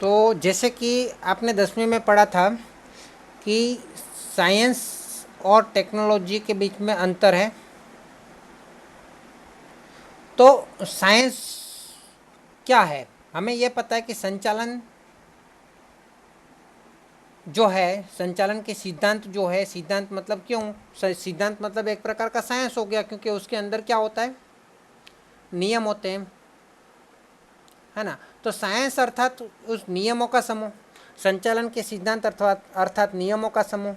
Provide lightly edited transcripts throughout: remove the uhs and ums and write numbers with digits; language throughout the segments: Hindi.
तो जैसे कि आपने 10वीं में पढ़ा था कि साइंस और टेक्नोलॉजी के बीच में अंतर है। तो साइंस क्या है? हमें यह पता है कि संचालन जो है, संचालन के सिद्धांत जो है, सिद्धांत मतलब क्यों, सिद्धांत मतलब एक प्रकार का साइंस हो गया, क्योंकि उसके अंदर क्या होता है, नियम होते हैं, है ना। तो साइंस अर्थात उस नियमों का समूह, संचालन के सिद्धांत अर्थात नियमों का समूह।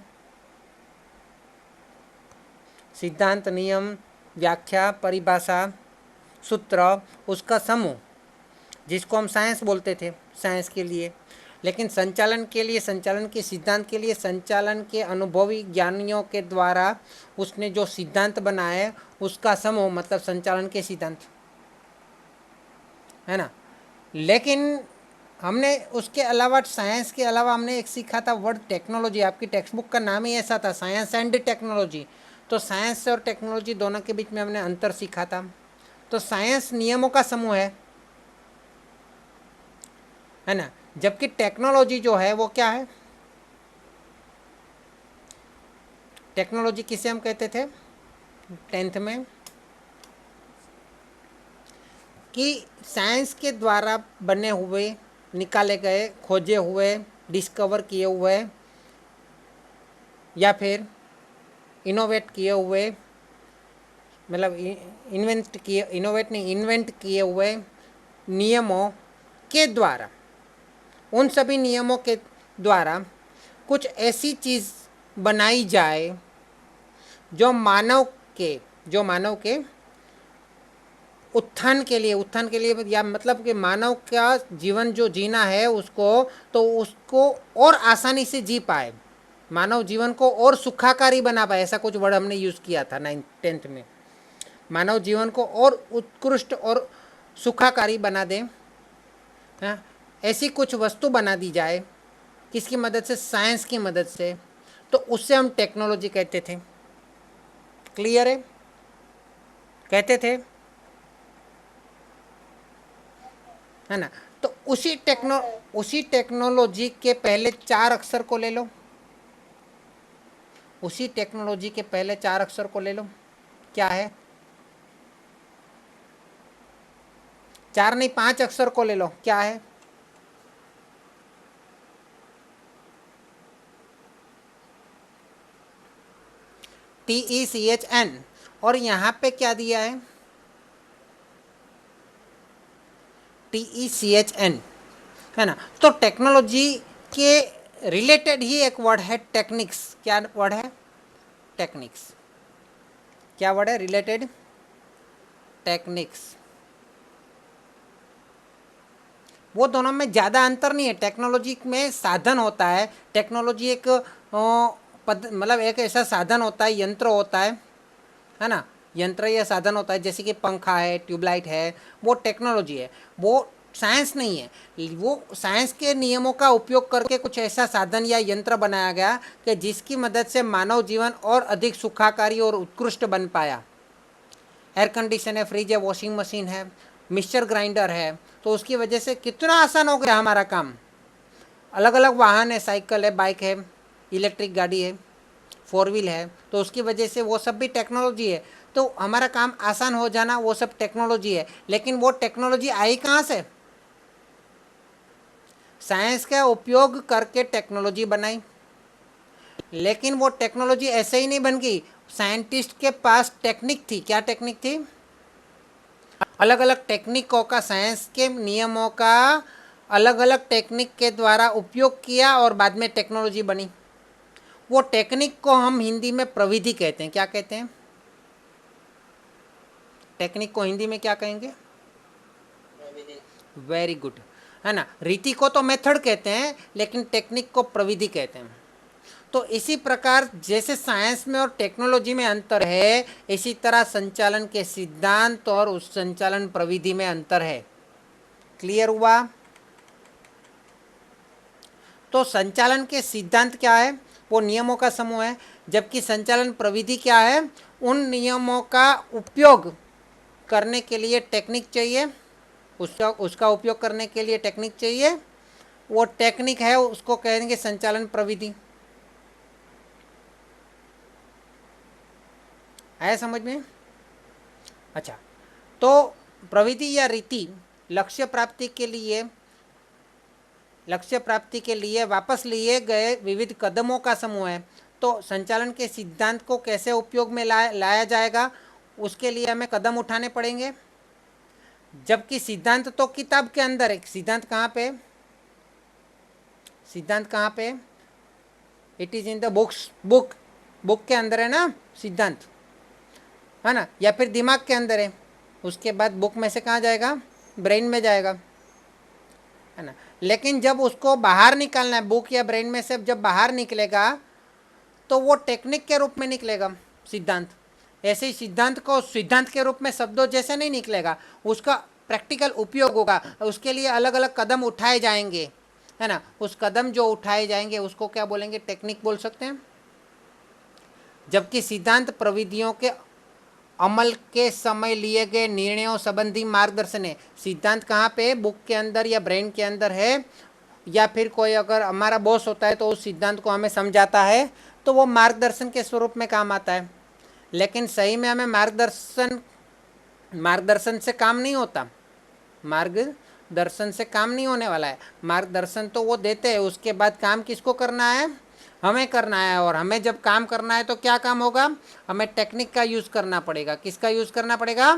सिद्धांत, नियम, व्याख्या, परिभाषा, सूत्र, उसका समूह, जिसको हम साइंस बोलते थे साइंस के लिए। लेकिन संचालन के लिए, संचालन के सिद्धांत के लिए, संचालन के अनुभवी ज्ञानियों के द्वारा उसने जो सिद्धांत बनाए उसका समूह मतलब संचालन के सिद्धांत, है ना। लेकिन हमने उसके अलावा, साइंस के अलावा हमने एक सीखा था वर्ड टेक्नोलॉजी। आपकी टेक्स्ट बुक का नाम ही ऐसा था, साइंस एंड टेक्नोलॉजी। तो साइंस और टेक्नोलॉजी दोनों के बीच में हमने अंतर सीखा था। तो साइंस नियमों का समूह है ना, जबकि टेक्नोलॉजी जो है वो क्या है? टेक्नोलॉजी किसे हम कहते थे 10th में? कि साइंस के द्वारा बने हुए, निकाले गए, खोजे हुए, डिस्कवर किए हुए या फिर इनोवेट किए हुए, मतलब इनोवेट नहीं, इन्वेंट किए हुए नियमों के द्वारा, उन सभी नियमों के द्वारा कुछ ऐसी चीज़ बनाई जाए जो मानव के उत्थान के लिए या मतलब कि मानव का जीवन जो जीना है उसको और आसानी से जी पाए, मानव जीवन को और सुखाकारी बना पाए। ऐसा कुछ वर्ड हमने यूज़ किया था 10th में। मानव जीवन को और उत्कृष्ट और सुखाकारी बना दें, हाँ, ऐसी कुछ वस्तु बना दी जाए, किसकी मदद से? साइंस की मदद से। तो उससे हम टेक्नोलॉजी कहते थे। क्लियर है? कहते थे, है ना। तो उसी टेक्नोलॉजी के पहले 4 अक्षर को ले लो, उसी टेक्नोलॉजी के पहले 4 अक्षर को ले लो, क्या है? 4 नहीं, 5 अक्षर को ले लो, क्या है? TECHN। और यहाँ पे क्या दिया है? TECHN, है ना। तो टेक्नोलॉजी के रिलेटेड ही एक वर्ड है टेक्निक्स। क्या वर्ड है? टेक्निक्स। क्या वर्ड है? Related techniques. वो दोनों में ज़्यादा अंतर नहीं है। टेक्नोलॉजी में साधन होता है, टेक्नोलॉजी एक मतलब एक ऐसा साधन होता है, यंत्र होता है ना। यंत्र या साधन होता है, जैसे कि पंखा है, ट्यूबलाइट है, वो टेक्नोलॉजी है, वो साइंस नहीं है। वो साइंस के नियमों का उपयोग करके कुछ ऐसा साधन या यंत्र बनाया गया कि जिसकी मदद से मानव जीवन और अधिक सुखाकारी और उत्कृष्ट बन पाया। एयर कंडीशन है, फ्रिज है, वॉशिंग मशीन है, मिक्सचर ग्राइंडर है, तो उसकी वजह से कितना आसान हो गया हमारा काम। अलग अलग वाहन है, साइकिल है, बाइक है, इलेक्ट्रिक गाड़ी है, 4 व्हील है, तो उसकी वजह से वो सब भी टेक्नोलॉजी है। तो हमारा काम आसान हो जाना वो सब टेक्नोलॉजी है। लेकिन वो टेक्नोलॉजी आई कहाँ से? साइंस का उपयोग करके टेक्नोलॉजी बनाई। लेकिन वो टेक्नोलॉजी ऐसे ही नहीं बन गई, साइंटिस्ट के पास टेक्निक थी। क्या टेक्निक थी? अलग अलग टेक्निकों का, साइंस के नियमों का अलग अलग टेक्निक के द्वारा उपयोग किया और बाद में टेक्नोलॉजी बनी। वो टेक्निक को हम हिंदी में प्रविधि कहते हैं। क्या कहते हैं? टेक्निक को हिंदी में क्या कहेंगे? वेरी गुड, है ना। रीति को तो मेथड कहते हैं, लेकिन टेक्निक को प्रविधि कहते हैं। तो इसी प्रकार जैसे साइंस में और टेक्नोलॉजी में अंतर है, इसी तरह संचालन के सिद्धांत और उस संचालन प्रविधि में अंतर है। क्लियर हुआ? तो संचालन के सिद्धांत क्या है? वो नियमों का समूह है। जबकि संचालन प्रविधि क्या है? उन नियमों का उपयोग करने के लिए टेक्निक चाहिए, उसका उपयोग करने के लिए टेक्निक चाहिए, वो टेक्निक है, उसको कहेंगे संचालन प्रविधि। आया समझ में? अच्छा, तो प्रविधि या रीति लक्ष्य प्राप्ति के लिए वापस लिए गए विविध कदमों का समूह है। तो संचालन के सिद्धांत को कैसे उपयोग में लाया जाएगा, उसके लिए हमें कदम उठाने पड़ेंगे। जबकि सिद्धांत तो किताब के अंदर है। सिद्धांत कहाँ पे? सिद्धांत कहाँ पे? It is in the book के अंदर है ना सिद्धांत, है ना, या फिर दिमाग के अंदर है। उसके बाद बुक में से कहाँ जाएगा? ब्रेन में जाएगा, है ना। लेकिन जब उसको बाहर निकालना है बुक या ब्रेन में से, जब बाहर निकलेगा तो वो टेक्निक के रूप में निकलेगा सिद्धांत। ऐसे ही सिद्धांत को सिद्धांत के रूप में शब्दों जैसे नहीं निकलेगा, उसका प्रैक्टिकल उपयोग होगा। उसके लिए अलग अलग कदम उठाए जाएंगे, है ना। उस कदम जो उठाए जाएंगे उसको क्या बोलेंगे? टेक्निक बोल सकते हैं। जबकि सिद्धांत प्रविधियों के अमल के समय लिए गए निर्णयों संबंधी मार्गदर्शन है। सिद्धांत कहाँ पे? बुक के अंदर या ब्रेन के अंदर है, या फिर कोई अगर हमारा बॉस होता है तो उस सिद्धांत को हमें समझाता है, तो वो मार्गदर्शन के स्वरूप में काम आता है। लेकिन सही में हमें मार्गदर्शन से काम नहीं होता। मार्गदर्शन से काम नहीं होने वाला है। मार्गदर्शन तो वो देते हैं, उसके बाद काम किसको करना है? हमें करना है। और हमें जब काम करना है तो क्या काम होगा? हमें टेक्निक का यूज़ करना पड़ेगा। किसका यूज़ करना पड़ेगा?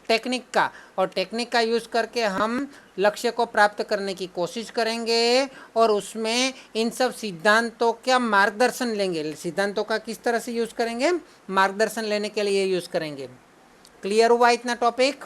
टेक्निक का। और टेक्निक का यूज़ करके हम लक्ष्य को प्राप्त करने की कोशिश करेंगे, और उसमें इन सब सिद्धांतों का मार्गदर्शन लेंगे। सिद्धांतों का किस तरह से यूज़ करेंगे? मार्गदर्शन लेने के लिए यूज़ करेंगे। क्लियर हुआ इतना टॉपिक?